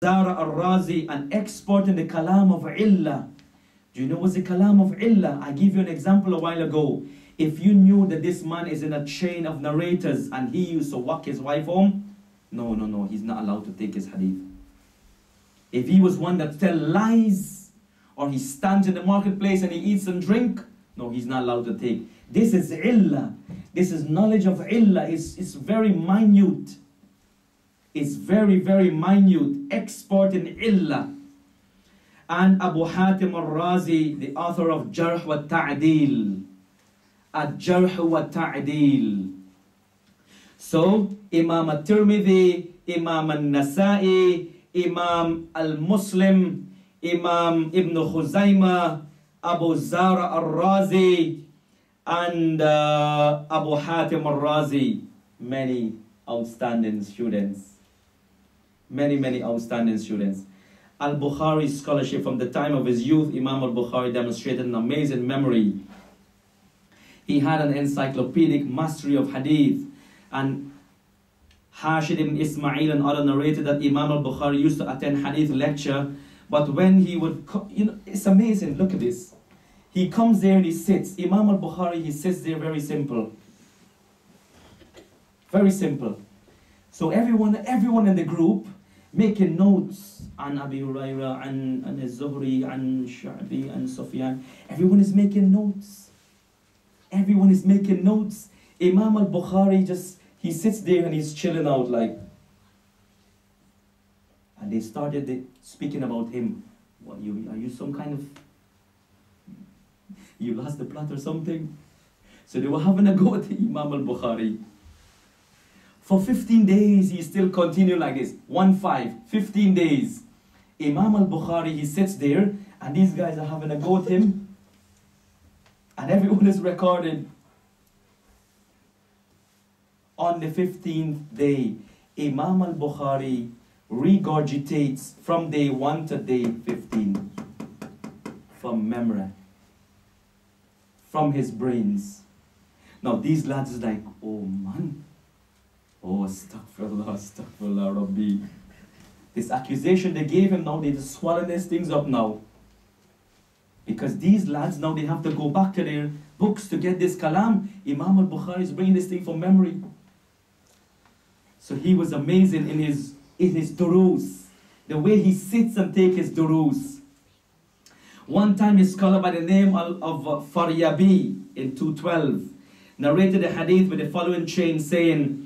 Zara al-Razi, an expert in the kalam of illah. Do you know what's the kalam of illah? I gave you an example a while ago. If you knew that this man is in a chain of narrators and he used to walk his wife home, no, he's not allowed to take his hadith. If he was one that tells lies, or he stands in the marketplace and he eats and drink, no, he's not allowed to take. This is illah. This is knowledge of illah. It's very minute. It's very, very minute. Expert in illah. And Abu Hatim al-Razi, the author of Jarh wa Ta'dil. Al-Jarh wa Ta'dil. So, Imam al-Tirmidhi, Imam al-Nasa'i, Imam al-Muslim, Imam Ibn Khuzaymah, Abu Zara al-Razi, and Abu Hatim al-Razi. Many outstanding students. Many outstanding students. Al-Bukhari's scholarship from the time of his youth, Imam Al-Bukhari demonstrated an amazing memory. He had an encyclopedic mastery of hadith. And Hashid ibn Ismail and other narrated that Imam Al-Bukhari used to attend hadith lecture. But when he would, it's amazing, look at this. He comes there and he sits. Imam Al-Bukhari, he sits there very simple. Very simple. So everyone in the group making notes on Abi Hurairah, and Az-Zuhri, and Sha'bi, and Sufyan. Everyone is making notes. Everyone is making notes. Imam Al-Bukhari he sits there and he's chilling out like. And they started speaking about him. What, are you some kind of, you lost the plot or something? So they were having a go at Imam Al-Bukhari. For 15 days, he still continued like this. 15 days. Imam Al-Bukhari, he sits there, and these guys are having a go at him. And everyone is recorded. On the 15th day, Imam Al-Bukhari regurgitates from day 1 to day 15. From memory. From his brains. Now these lads is like, oh man. Oh, astaghfirullah, Rabbi. This accusation they gave him, now they just swallow these things up now. Because these lads, now they have to go back to their books to get this kalam. Imam Al-Bukhari is bringing this thing from memory. So he was amazing in his durus. The way he sits and takes his durus. One time a scholar by the name of Faryabi in 212 narrated a hadith with the following chain saying,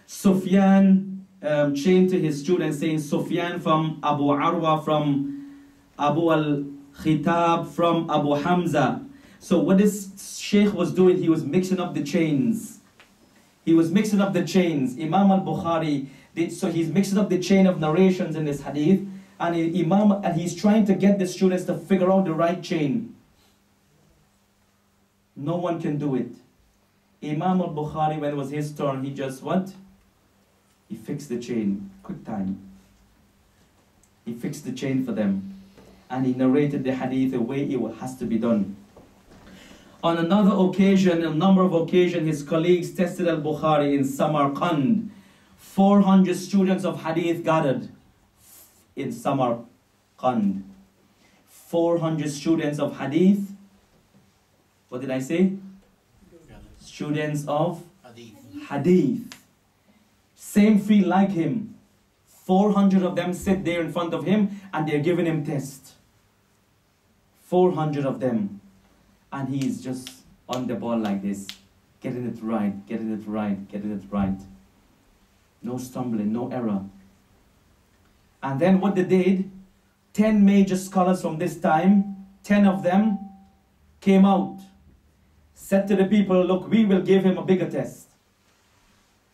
Sufyan, chained to his student saying, Sufyan from Abu Arwa, from Abu al-Khitab, from Abu Hamza. So what this sheikh was doing, he was mixing up the chains. He was mixing up the chains. Imam Al-Bukhari, so he's mixing up the chain of narrations in this hadith, and he's trying to get the students to figure out the right chain. No one can do it. Imam Al-Bukhari, when it was his turn, he just what? He fixed the chain, quick time. He fixed the chain for them. And he narrated the hadith the way it has to be done. On another occasion, a number of occasions, his colleagues tested Al-Bukhari in Samarkand. 400 students of hadith gathered in Samarkand. 400 students of hadith. What did I say? Students of hadith. Same field like him. 400 of them sit there in front of him and they're giving him tests. 400 of them. And he's just on the ball like this. Getting it right, getting it right, getting it right. No stumbling, no error. And then what they did, 10 major scholars from this time, 10 of them came out. Said to the people, look, we will give him a bigger test.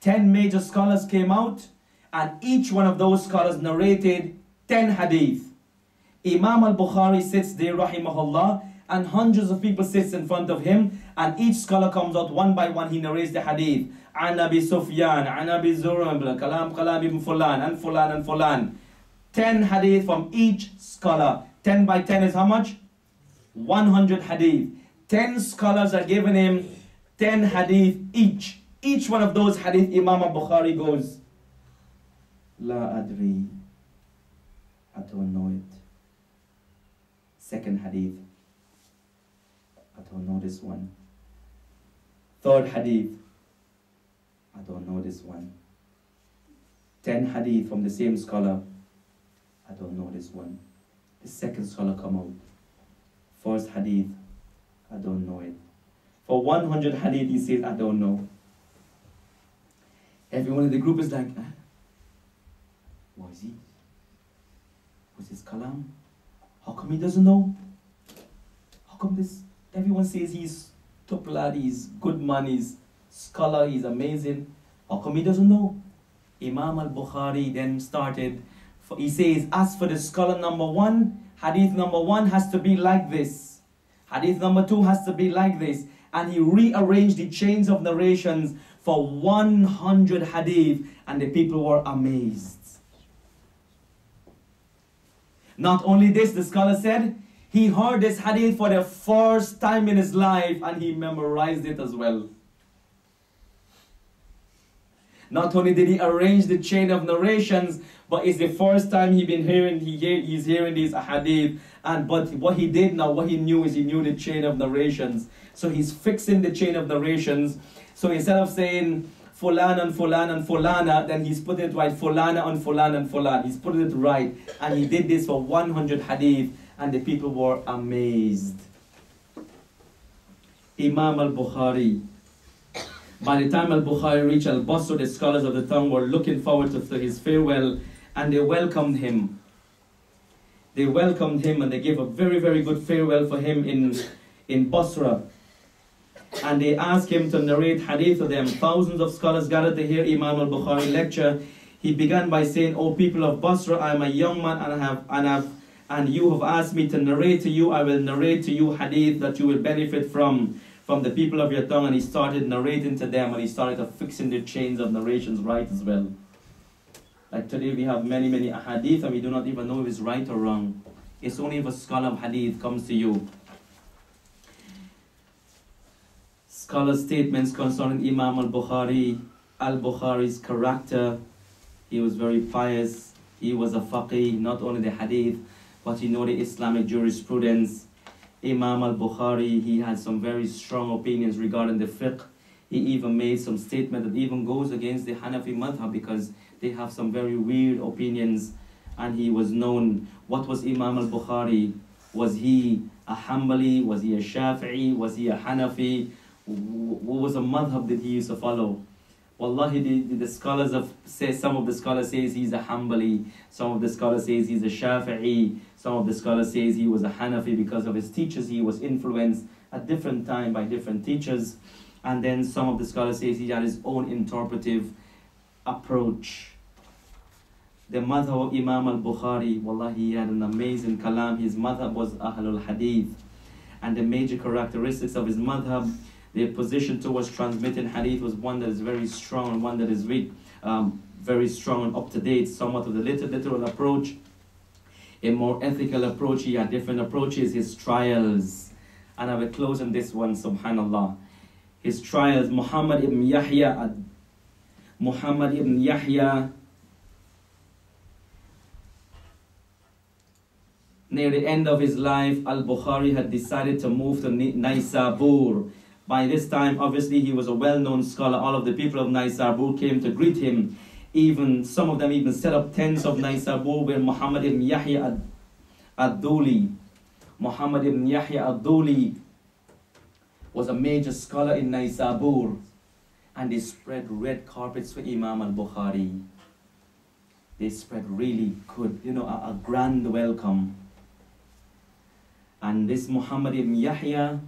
10 major scholars came out, and each one of those scholars narrated 10 hadith. Imam Al-Bukhari sits there, rahimahullah, and hundreds of people sits in front of him, and each scholar comes out one by one, he narrates the hadith. An Abi Sufyan, an Abi Zurab, Kalam ibn Fulan, and Fulan, and Fulan. 10 hadith from each scholar. 10 by 10 is how much? 100 hadith. 10 scholars are giving him 10 hadith each. Each one of those hadith, Imam Al-Bukhari goes, La adri. Second hadith, I don't know this one. Third hadith, I don't know this one. 10 hadith from the same scholar, I don't know this one. The second scholar come out. First hadith, I don't know it. For 100 hadith, he says, I don't know. Everyone in the group is like, what is he? What's his kalam? How come he doesn't know? How come this? Everyone says he's top lad, he's good man, he's scholar, he's amazing. How come he doesn't know? Imam Al-Bukhari then started, he says, as for the scholar number 1, hadith number 1 has to be like this. Hadith number 2 has to be like this. And he rearranged the chains of narrations for 100 hadith, and the people were amazed. Not only this, the scholar said, he heard this hadith for the first time in his life and he memorized it as well. Not only did he arrange the chain of narrations, but it's the first time he's hearing these hadith. But what he did now, what he knew is he knew the chain of narrations. So he's fixing the chain of narrations. So instead of saying Fulan and Fulan and Fulana, then he's putting it right, Fulana and Fulan and Fulan. He's putting it right. And he did this for 100 hadith, and the people were amazed. Imam Al-Bukhari. By the time Al-Bukhari reached Al-Basra, the scholars of the town were looking forward to his farewell, and they welcomed him. They welcomed him and they gave a very, very good farewell for him in Basra. And they asked him to narrate hadith to them. Thousands of scholars gathered to hear Imam Al-Bukhari lecture. He began by saying, O people of Basra, I am a young man and you have asked me to narrate to you. I will narrate to you hadith that you will benefit from the people of your tongue. And he started narrating to them, and he started fixing the chains of narrations right as well. Like today we have many, many ahadith and we do not even know if it's right or wrong. It's only if a scholar of hadith comes to you. Scholars' statements concerning Imam Al-Bukhari, Al-Bukhari's character. He was very pious. He was a faqih, not only the hadith, but he knew the Islamic jurisprudence. Imam Al-Bukhari, he had some very strong opinions regarding the fiqh. He even made some statement that even goes against the Hanafi madhab because they have some very weird opinions. And he was known. What was Imam Al-Bukhari? Was he a Hanbali? Was he a Shafi'i? Was he a Hanafi? What was a madhab that he used to follow? Wallahi, the scholars some of the scholars says he's a Hanbali, some of the scholars says he's a Shafi'i, some of the scholars says he was a Hanafi because of his teachers. He was influenced at different time by different teachers. And then some of the scholars says he had his own interpretive approach. The madhab of Imam Al-Bukhari, wallahi, he had an amazing kalam. His madhab was Ahlul Hadith. And the major characteristics of his madhab, their position towards transmitting hadith was one that is very strong and one that is very strong and up to date, somewhat of the literal approach. A more ethical approach, he had different approaches, his trials. And I will close on this one, subhanallah. His trials, Muhammad ibn Yahya, near the end of his life, Al-Bukhari had decided to move to Naysabur. By this time, obviously, he was a well-known scholar. All of the people of Naysabur came to greet him. Even some of them even set up tents of Naysabur where Muhammad ibn Yahya ad-Duli, Muhammad ibn Yahya ad-Duli was a major scholar in Naysabur, and they spread red carpets for Imam Al-Bukhari. They spread really good, a grand welcome. And this Muhammad ibn Yahya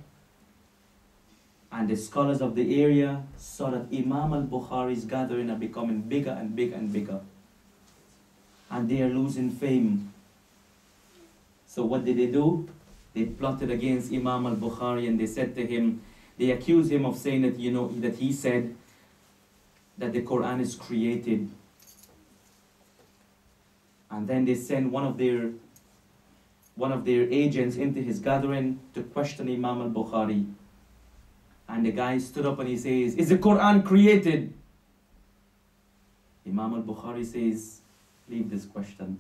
and the scholars of the area saw that Imam Al-Bukhari's gathering are becoming bigger and bigger and bigger. And they are losing fame. So what did they do? They plotted against Imam Al-Bukhari, and they said to him, they accused him of saying that, that he said that the Quran is created. And then they sent one of their agents into his gathering to question Imam Al-Bukhari. And the guy stood up and he says, is the Quran created? Imam Al-Bukhari says, leave this question.